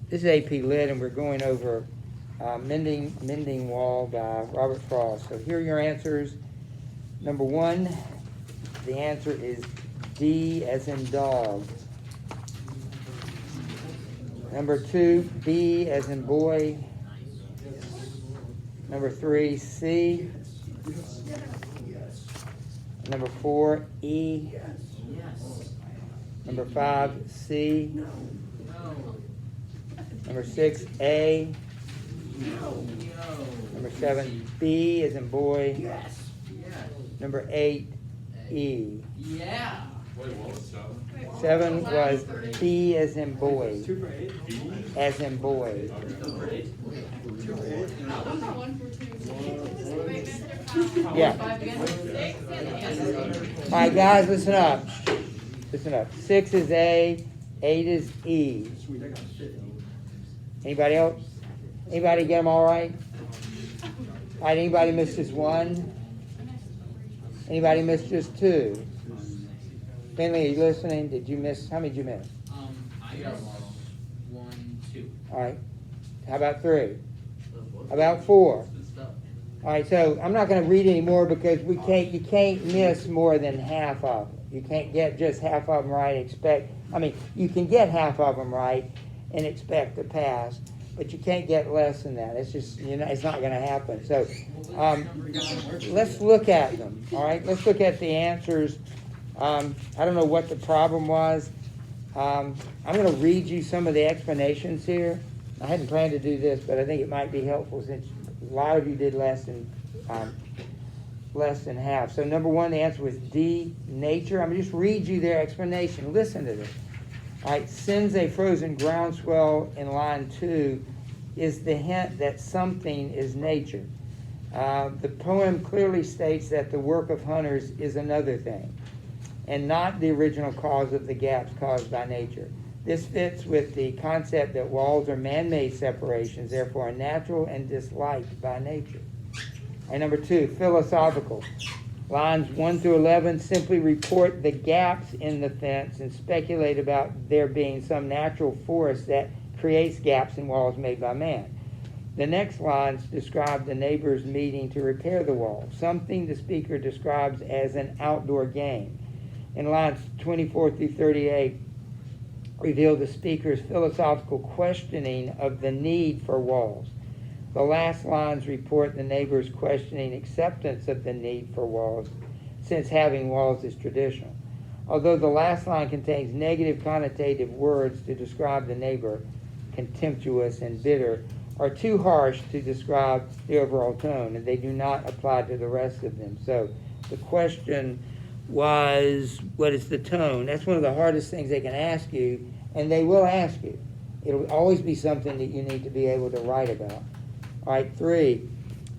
This is AP Lit, and we're going over Mending Wall by Robert Frost. So here are your answers. Number one, the answer is D as in dog. Number two, B as in boy. Number three, C. Number four, E. Number five, C. Number six, A. Number seven, B as in boy. Number eight, E. Yeah. Wait, what was seven? Seven was B as in boy. As in boy. Yeah. All right, guys, listen up. Listen up. 6 is A, 8 is E. Anybody else? Anybody get them all right? All right, anybody miss just one? Anybody miss just two? Finley, are you listening? Did you miss? How many did you miss? I got 1, 2. All right. How about 3? How about 4? All right, so I'm not going to read any more because you can't miss more than half of them. You can't get just half of them right. You can get half of them right and expect to pass, but you can't get less than that. It's just, it's not going to happen. So let's look at them. All right, let's look at the answers. I don't know what the problem was. I'm going to read you some of the explanations here. I hadn't planned to do this, but I think it might be helpful since a lot of you did less than half. So number one, the answer was D, nature. I'm going to just read you their explanation. Listen to this. All right, sends a frozen groundswell in line 2 is the hint that something is nature. The poem clearly states that the work of hunters is another thing, and not the original cause of the gaps caused by nature. This fits with the concept that walls are man-made separations, therefore are natural and disliked by nature. And number 2, philosophical. Lines 1 through 11 simply report the gaps in the fence and speculate about there being some natural force that creates gaps in walls made by man. The next lines describe the neighbors meeting to repair the wall, something the speaker describes as an outdoor game. In lines 24 through 38, reveal the speaker's philosophical questioning of the need for walls. The last lines report the neighbors questioning acceptance of the need for walls, since having walls is traditional. Although the last line contains negative connotative words to describe the neighbor, contemptuous and bitter, are too harsh to describe the overall tone, and they do not apply to the rest of them. So the question was, what is the tone? That's one of the hardest things they can ask you, and they will ask you. It'll always be something that you need to be able to write about. All right, 3,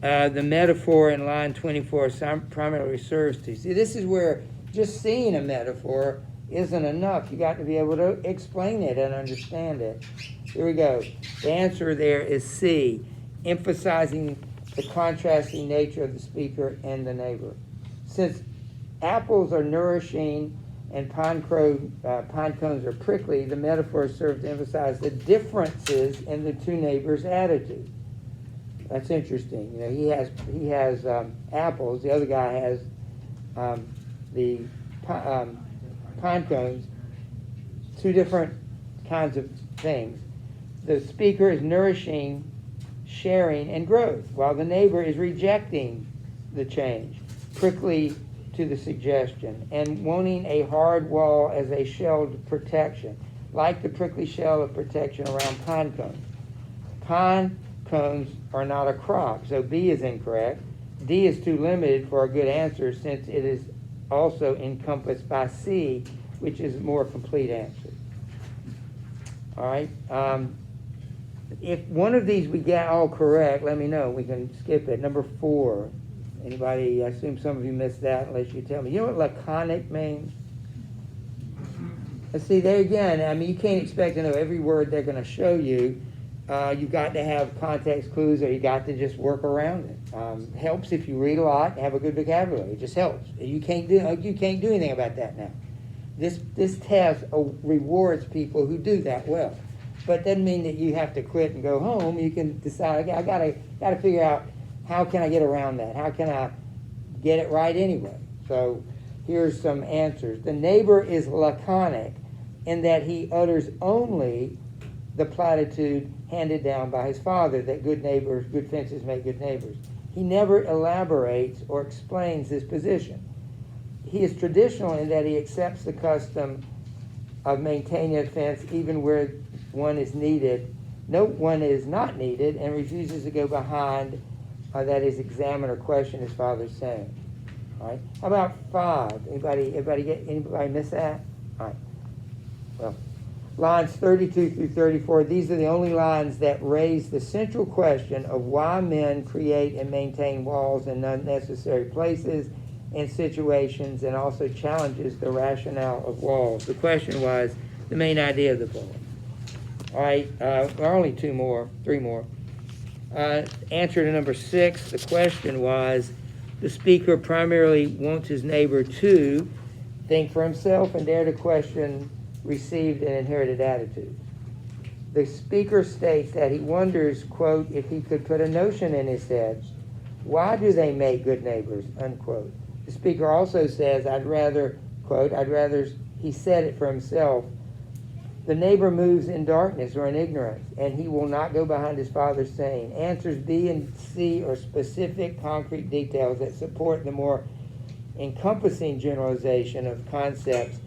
the metaphor in line 24 primarily serves to. See, this is where just seeing a metaphor isn't enough. You got to be able to explain it and understand it. Here we go. The answer there is C, emphasizing the contrasting nature of the speaker and the neighbor. Since apples are nourishing and pine cones are prickly, the metaphor serves to emphasize the differences in the two neighbors' attitude. That's interesting. He has apples. The other guy has the pine cones. Two different kinds of things. The speaker is nourishing, sharing, and growth, while the neighbor is rejecting the change, prickly to the suggestion, and wanting a hard wall as a shelled protection, like the prickly shell of protection around pine cones. Pine cones are not a crop, so B is incorrect. D is too limited for a good answer since it is also encompassed by C, which is a more complete answer. All right. If one of these we get all correct, let me know. We can skip it. Number 4. Anybody? I assume some of you missed that unless you tell me. You know what laconic means? Let's see, there again, you can't expect to know every word they're going to show you. You've got to have context clues, or you got to just work around it. Helps if you read a lot, have a good vocabulary. It just helps. You can't do anything about that now. This test rewards people who do that well. but doesn't mean that you have to quit and go home. You can decide, okay, I gotta figure out how can I get around that? How can I get it right anyway? So here's some answers. The neighbor is laconic in that he utters only the platitude handed down by his father, that good neighbors, good fences make good neighbors. He never elaborates or explains his position. He is traditional in that he accepts the custom of maintaining a fence even where one is needed. No one is not needed, and refuses to go behind, that is, examine or question his father's saying. All right. How about 5? Anybody miss that? All right. Well, lines 32 through 34, these are the only lines that raise the central question of why men create and maintain walls in unnecessary places and situations, and also challenges the rationale of walls. The question was the main idea of the poem. All right, only 3 more. Answer to number 6, the question was, the speaker primarily wants his neighbor to think for himself and dare to question received and inherited attitudes. The speaker states that he wonders, quote, if he could put a notion in his head, why do they make good neighbors, unquote. The speaker also says, quote, he said it for himself. The neighbor moves in darkness or in ignorance, and he will not go behind his father's saying. Answers B and C are specific, concrete details that support the more encompassing generalization of concepts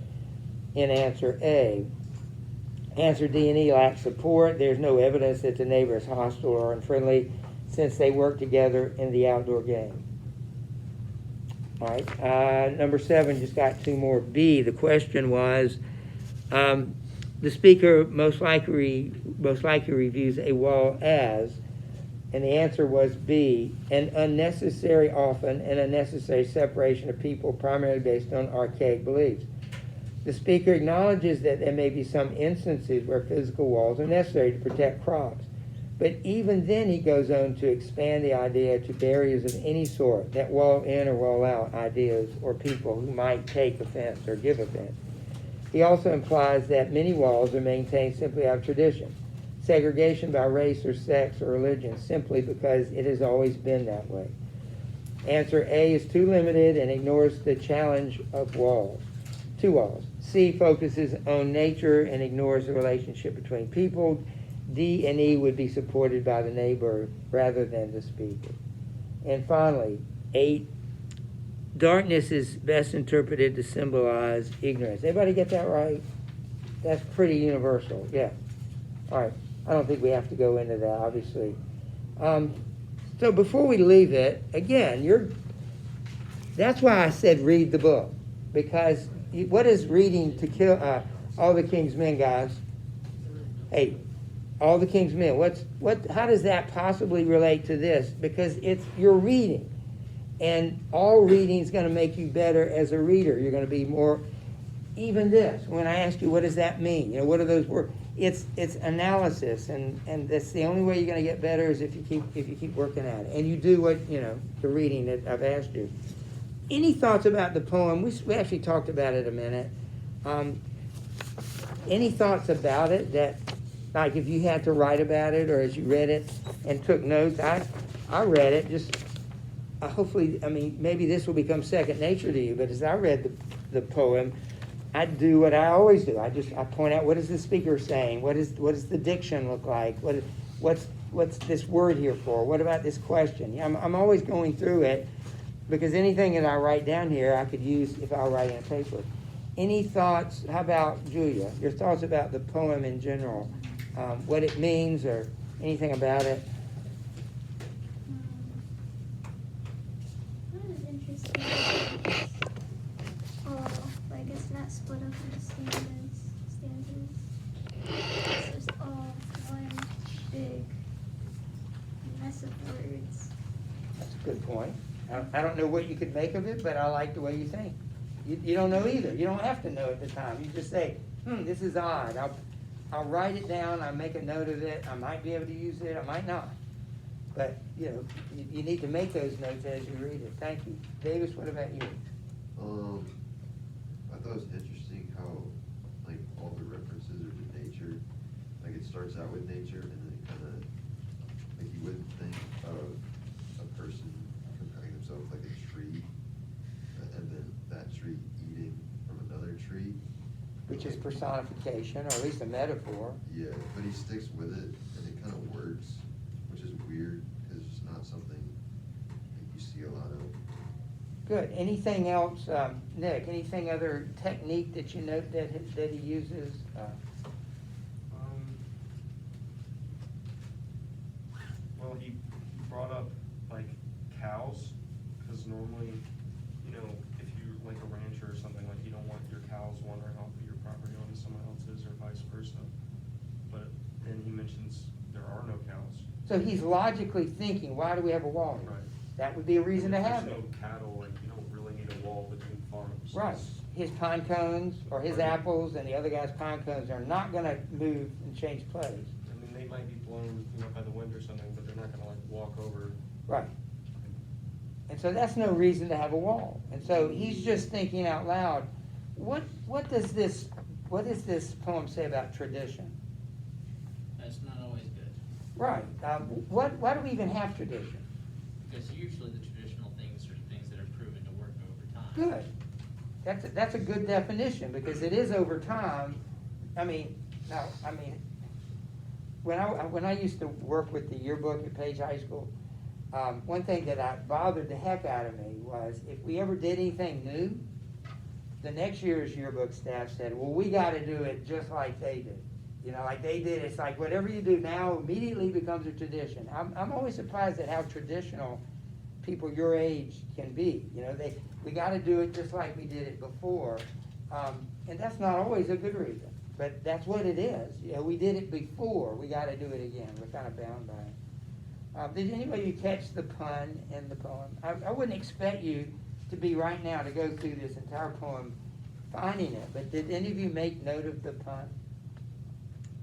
in answer A. Answer D and E lack support. There's no evidence that the neighbor is hostile or unfriendly since they work together in the outdoor game. All right, number 7, just got 2 more. B, the question was, the speaker most likely reviews a wall as, and the answer was B, an unnecessary, often an unnecessary separation of people primarily based on archaic beliefs. The speaker acknowledges that there may be some instances where physical walls are necessary to protect crops, but even then he goes on to expand the idea to barriers of any sort that wall in or wall out ideas or people who might take offense or give offense. He also implies that many walls are maintained simply out of tradition, segregation by race or sex or religion, simply because it has always been that way. Answer A is too limited and ignores the challenge of walls. 2 walls. C focuses on nature and ignores the relationship between people. D and E would be supported by the neighbor rather than the speaker. And finally, 8, darkness is best interpreted to symbolize ignorance. Everybody get that right? That's pretty universal, yeah. All right, I don't think we have to go into that, obviously. So before we leave it, again, that's why I said read the book, because what is reading to kill All the King's Men, guys? Hey, All the King's Men. How does that possibly relate to this? Because you're reading, and all reading is going to make you better as a reader. You're going to be more. Even this, when I ask you, what does that mean? What are those words? It's analysis, and that's the only way you're going to get better is if you keep working at it, and you do what the reading that I've asked you. Any thoughts about the poem? We actually talked about it a minute. Any thoughts about it that, like, if you had to write about it, or as you read it and took notes? I read it just. Hopefully, maybe this will become second nature to you. But as I read the poem, I do what I always do. I point out, what is the speaker saying? What does the diction look like? What's this word here for? What about this question? I'm always going through it, because anything that I write down here I could use if I were writing a paper. Any thoughts? How about Julia? Your thoughts about the poem in general, what it means, or anything about it? That is interesting. Like it's not split up into stanzas. It's just all one big mess of words. That's a good point. I don't know what you could make of it, but I like the way you think. You don't know either. You don't have to know at the time. You just say, this is odd. I'll write it down. I'll make a note of it. I might be able to use it. I might not. But, you need to make those notes as you read it. Thank you. Davis, what about you? I thought it was interesting how, like, all the references are to nature. Like, it starts starts out with nature, and then it kind of, like, you wouldn't think of a person comparing themselves like a tree, and then that tree eating from another tree. Which is personification, or at least a metaphor. Yeah, but he sticks with it, and it kind of works, which is weird, because it's not something that you see a lot of. Good. Anything else, Nick, anything other technique that you note that he uses? Well, he brought up like cows, because normally, you know, if you're like a rancher or something, like you don't want your cows wandering off of your property onto someone else's or vice versa. But then he mentions there are no cows. So he's logically thinking, why do we have a wall here? Right. That would be a reason to If have it. There's no cattle, like you don't really need a wall between farms. Right. His pine cones or his Right. apples and the other guy's pine cones are not gonna move and change place. I mean, they might be blown, you know, by the wind or something, but they're not gonna like walk over. Right. And so that's no reason to have a wall. And so he's just thinking out loud, what does this poem say about tradition? That's not always good, Right. Why do we even have tradition? because usually the traditional things are things that are proven to work over time. Good. That's a good definition, because it is over time. When I used to work with the yearbook at Page High School, one thing that bothered the heck out of me was if we ever did anything new, the next year's yearbook staff said, well, we gotta do it just like they did. You know, like they did, it's like whatever you do now immediately becomes a tradition. I'm always surprised at how traditional people your age can be. You know, we gotta do it just like we did it before. And that's not always a good reason, but that's what it is. You know, we did it before, we gotta do it again. We're kinda bound by it. Did anybody catch the pun in the poem? I wouldn't expect you to be right now to go through this entire poem finding it, but did any of you make note of the pun?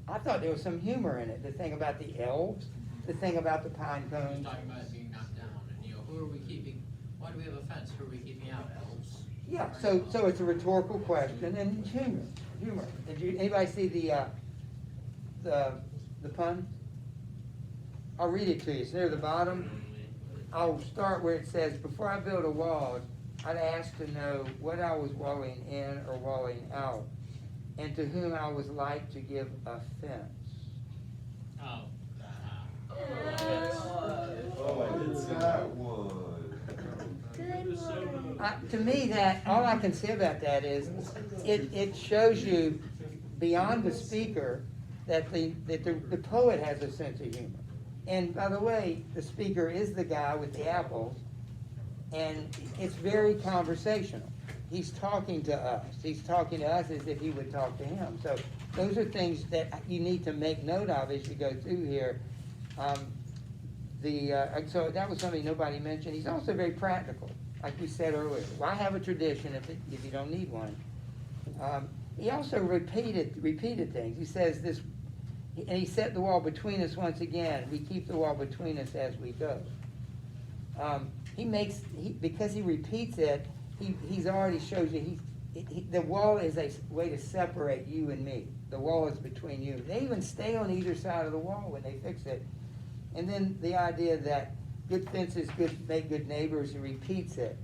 I thought there was some humor in it. The thing about the elves, the thing about the pine He's cones. talking about it being knocked down, and who are we keeping, why do we have a fence, who are we keeping out, elves? Yeah, so it's a rhetorical question and humor. Did anybody see the pun? I'll read it to you. It's near the bottom. I'll start where it says, before I build a wall, I'd ask to know what I was walling in or walling out, and to whom I was like to give offense. Oh. Oh, it's that one. Good one. To me, that all I can say about that is it shows you beyond the speaker that the poet has a sense of humor. And by the way, the speaker is the guy with the apples, and it's very conversational. He's talking to us. He's talking to us as if he would talk to him. So those are things that you need to make note of as you go through here. So that was something nobody mentioned. He's also very practical, like we said earlier. Why have a tradition if you don't need one? He also repeated things. He says this, and he set the wall between us once again. We keep the wall between us as we go. Because he repeats it, he's already shows you the wall is a way to separate you and me. The wall is between you. They even stay on either side of the wall when they fix it. And then the idea that good fences make good neighbors, he repeats it.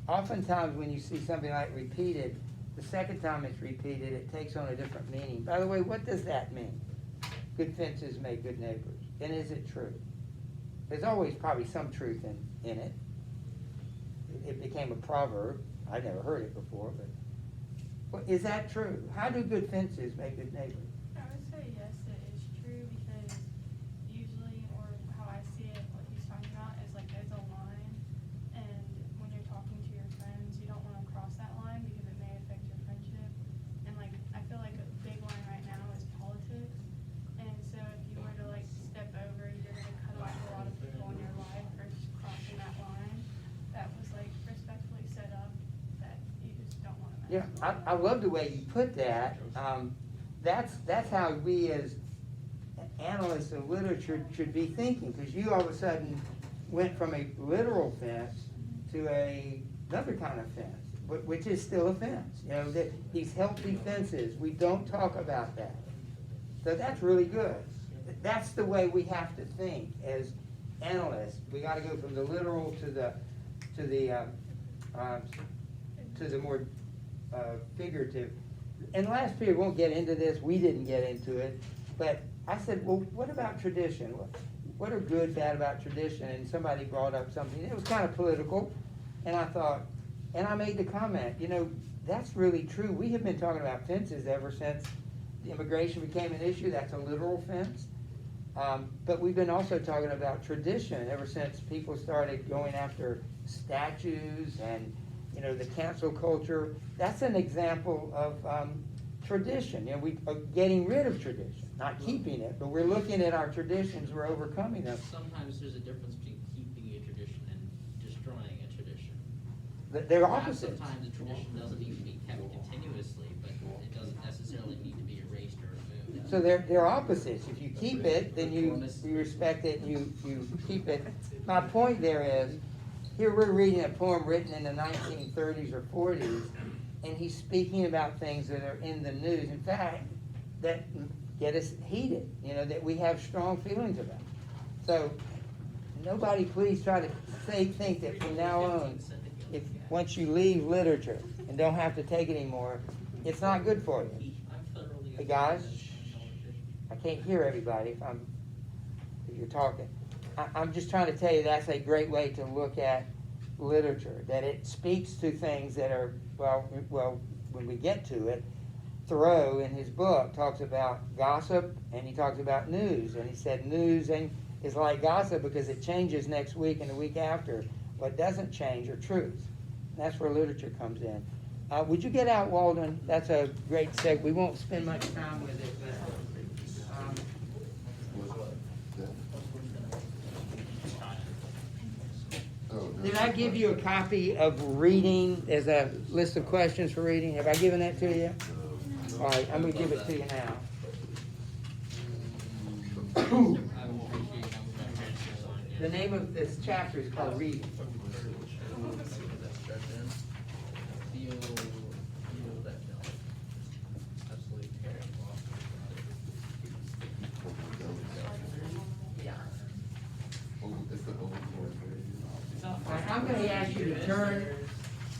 Oftentimes when you see something like repeated, the second time it's repeated, it takes on a different meaning. By the way, what does that mean? Good fences make good neighbors. And is it true? There's always probably some truth in it. It became a proverb. I never heard it before, but is that true? How do good fences make good neighbors? I would say yes, it is true, because usually, or how I see it, what he's talking about is like there's a line, and when you're talking to your friends, you don't want to cross that line because it may affect your friendship. And like, I feel like a big line right now is politics, and so if you were to like step over, you're going to cut off a lot of people in your life for just crossing that line. That was like respectfully set up that you just don't want to mess Yeah, with. I love the way you put that. That's how we as analysts of literature should be thinking, because you all of a sudden went from a literal fence to another kind of fence, which is still a fence. You know, these healthy fences, we don't talk about that. So that's really good. that's the way we have to think as analysts. We gotta go from the literal to the more figurative. And last period, won't get into this, we didn't get into it, but I said, well, what about tradition? What are good, bad about tradition? And somebody brought up something, it was kind of political, and I thought, and I made the comment, that's really true. We have been talking about fences ever since the immigration became an issue. That's a literal fence. But we've been also talking about tradition ever since people started going after statues and, the cancel culture. That's an example of tradition. We are getting rid of tradition, not keeping it, but we're looking at our traditions, we're overcoming them. Sometimes there's a difference between keeping a tradition and destroying a tradition. They're Perhaps opposites. sometimes a tradition doesn't need to be kept continuously, but it doesn't necessarily need to be erased or removed. So they're opposites. If you keep it, then you respect it, you keep it. My point there is, here we're reading a poem written in the 1930s or 40s, and he's speaking about things that are in the news, in fact, that get us heated, that we have strong feelings about. So nobody please try to think that from now on, once you leave literature and don't have to take it anymore, it's not good for you. Hey guys, I can't hear everybody if you're talking. I'm just trying to tell you that's a great way to look at literature, that it speaks to things that are, well, when we get to it, Thoreau in his book talks about gossip and he talks about news, and he said news is like gossip because it changes next week and the week after. What doesn't change are truths. That's where literature comes in. Would you get out, Walden? That's a great segue. We won't spend much time with it, but did I give you a copy of reading as a list of questions for reading? Have I given that to you? All right, I'm going to give it to you now. The name of this chapter is called Reading. I'm going to ask you to turn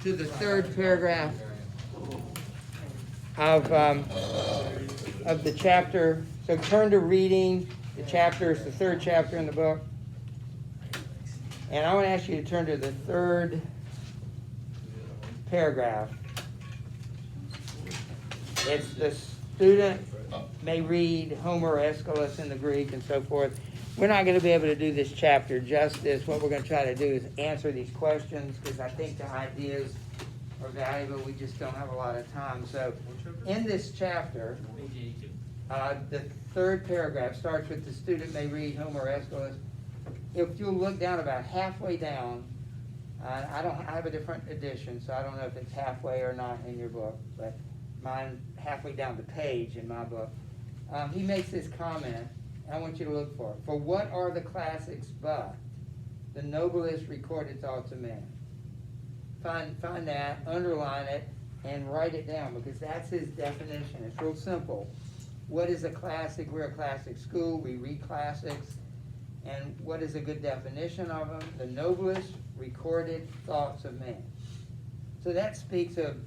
to the third paragraph of the chapter. So turn to Reading. The chapter is the third chapter in the book. And I want to ask you to turn to the third paragraph. It's the student may read Homer or Aeschylus in the Greek and so forth. We're not going to be able to do this chapter justice. What we're going to try to do is answer these questions because I think the ideas are valuable. We just don't have a lot of time. So in this chapter, the third paragraph starts with the student may read Homer or Aeschylus. If you'll look down about halfway down, I have a different edition, so I don't know if it's halfway or not in your book, but mine halfway down the page in my book. He makes this comment. I want you to look for it. For what are the classics but the noblest recorded thoughts of man? Find that, underline it, and write it down because that's his definition. It's real simple. What is a classic? We're a classic school. We read classics. And what is a good definition of them? The noblest recorded thoughts of man. So that speaks of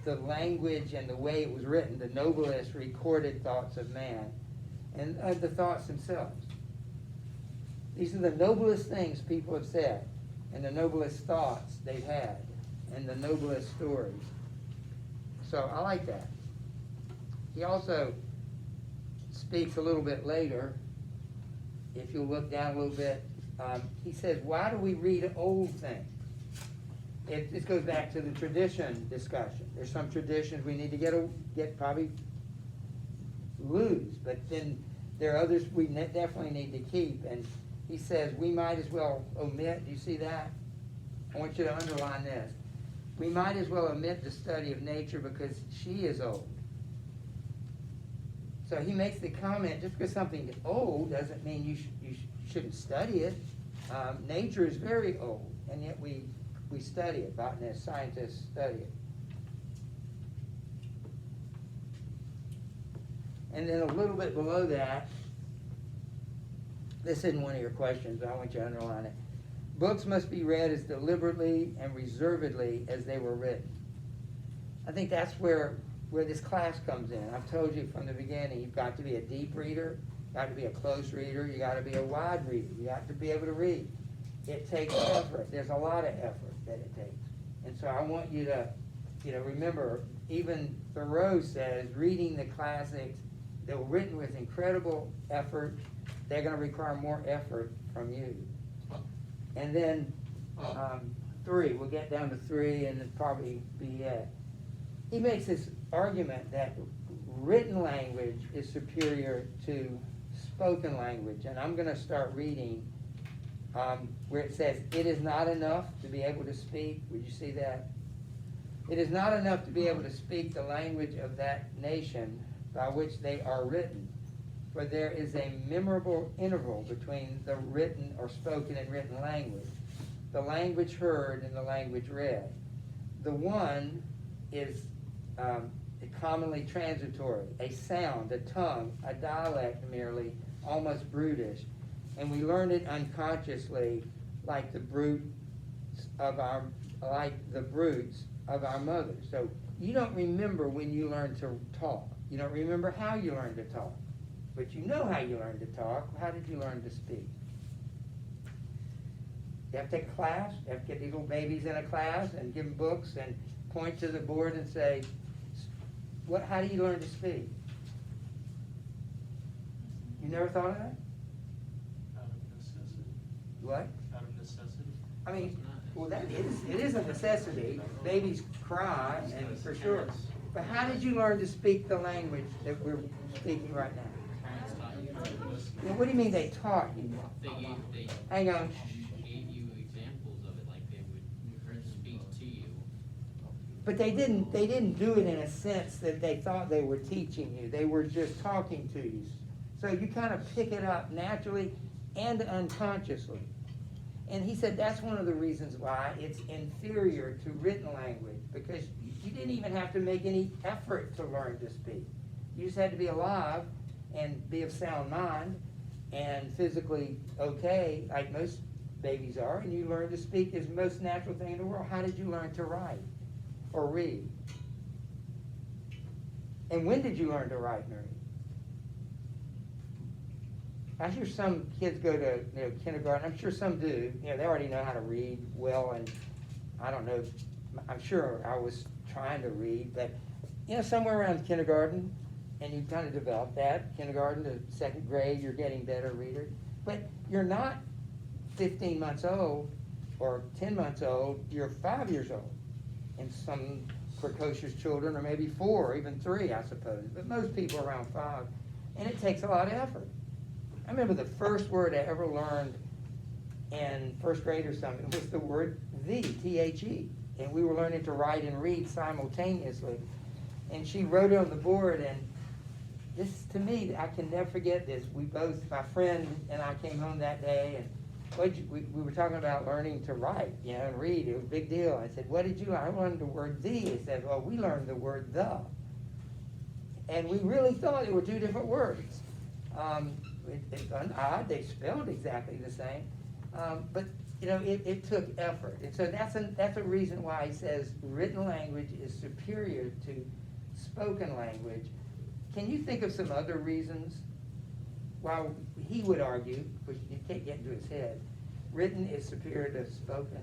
the language and the way it was written, the noblest recorded thoughts of man. And the thoughts themselves. These are the noblest things people have said, and the noblest thoughts they've had, and the noblest stories. So I like that. He also speaks a little bit later, if you look down a little bit, he says, why do we read old things? This goes back to the tradition discussion. There's some traditions we need to get probably lose, but then there are others we definitely need to keep. And he says we might as well omit. Do you see that? I want you to underline this. We might as well omit the study of nature because she is old. So he makes the comment, just because something is old doesn't mean you shouldn't study it. Nature is very old, and yet we study it. Botanists, scientists study it. And then a little bit below that, this isn't one of your questions, but I want you to underline it. Books must be read as deliberately and reservedly as they were written. I think that's where this class comes in. I've told you from the beginning, you've got to be a deep reader, you've got to be a close reader, you got to be a wide reader, you got to be able to read. It takes effort. There's a lot of effort that it takes. And so I want you to, remember, even Thoreau says, reading the classics, they were written with incredible effort. They're going to require more effort from you. And then 3, we'll get down to 3 and then probably be it. He makes this argument that written language is superior to spoken language. And I'm going to start reading where it says, it is not enough to be able to speak. Would you see that? It is not enough to be able to speak the language of that nation by which they are written, for there is a memorable interval between the written or spoken and written language, the language heard and the language read. The one is commonly transitory, a sound, a tongue, a dialect merely, almost brutish, and we learn it unconsciously like the brutes of our mothers. So you don't remember when you learn to talk. You don't remember how you learned to talk, but you know how you learned to talk. How did you learn to speak? You have to take a class. You have to get these little babies in a class and give them books and point to the board and say, how do you learn to speak? You never thought of that? Out of necessity. What? Out of necessity. I mean, well, it is a necessity. Babies cry, and for sure. But how did you learn to speak the language that we're speaking right now? Parents taught you. Now, what do you mean they taught you? They Hang on. gave you examples of it, like they would speak to you. But they didn't do it in a sense that they thought they were teaching you. They were just talking to you. So you kind of pick it up naturally and unconsciously. And he said that's one of the reasons why it's inferior to written language, because you didn't even have to make any effort to learn to speak. You just had to be alive and be of sound mind and physically okay, like most babies are, and you learn to speak is the most natural thing in the world. How did you learn to write or read? And when did you learn to write and read? I hear some kids go to kindergarten. I'm sure some do. They already know how to read well, and I don't know. I'm sure I was trying to read, but somewhere around kindergarten, and you kind of develop that. Kindergarten to 2nd grade, you're getting better reader, but you're not 15 months old or 10 months old. You're 5 years old, and some precocious children are maybe 4 or even 3, I suppose. But most people around 5, and it takes a lot of effort. I remember the first word I ever learned in 1st grade or something was the word the, T-H-E. And we were learning to write and read simultaneously. And she wrote it on the board, and this, to me, I can never forget this. We both, my friend and I came home that day, and we were talking about learning to write, and read. It was a big deal. I said, what did you learn? I learned the word the. He said, well, we learned the word the. And we really thought they were 2 different words. It's odd, they spelled exactly the same, but it took effort, and so that's a reason why he says written language is superior to spoken language. Can you think of some other reasons why he would argue, which you can't get into his head, written is superior to spoken?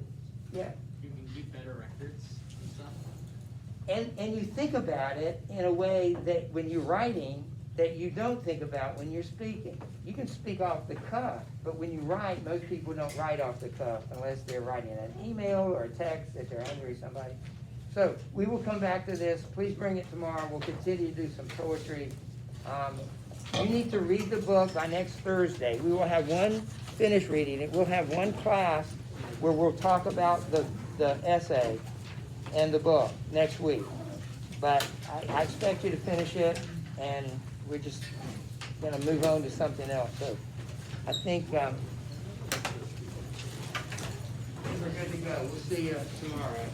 Yeah. You can keep better records and stuff. And you think about it in a way that when you're writing, that you don't think about when you're speaking. You can speak off the cuff, but when you write, most people don't write off the cuff unless they're writing an email or a text that they're angry at somebody. So we will come back to this. Please bring it tomorrow. We'll continue to do some poetry. You need to read the book by next Thursday. We will have one finish reading it. We'll have one class where we'll talk about the essay and the book next week. But I expect you to finish it, and we're just going to move on to something else. So I think we're good to go. We'll see you tomorrow.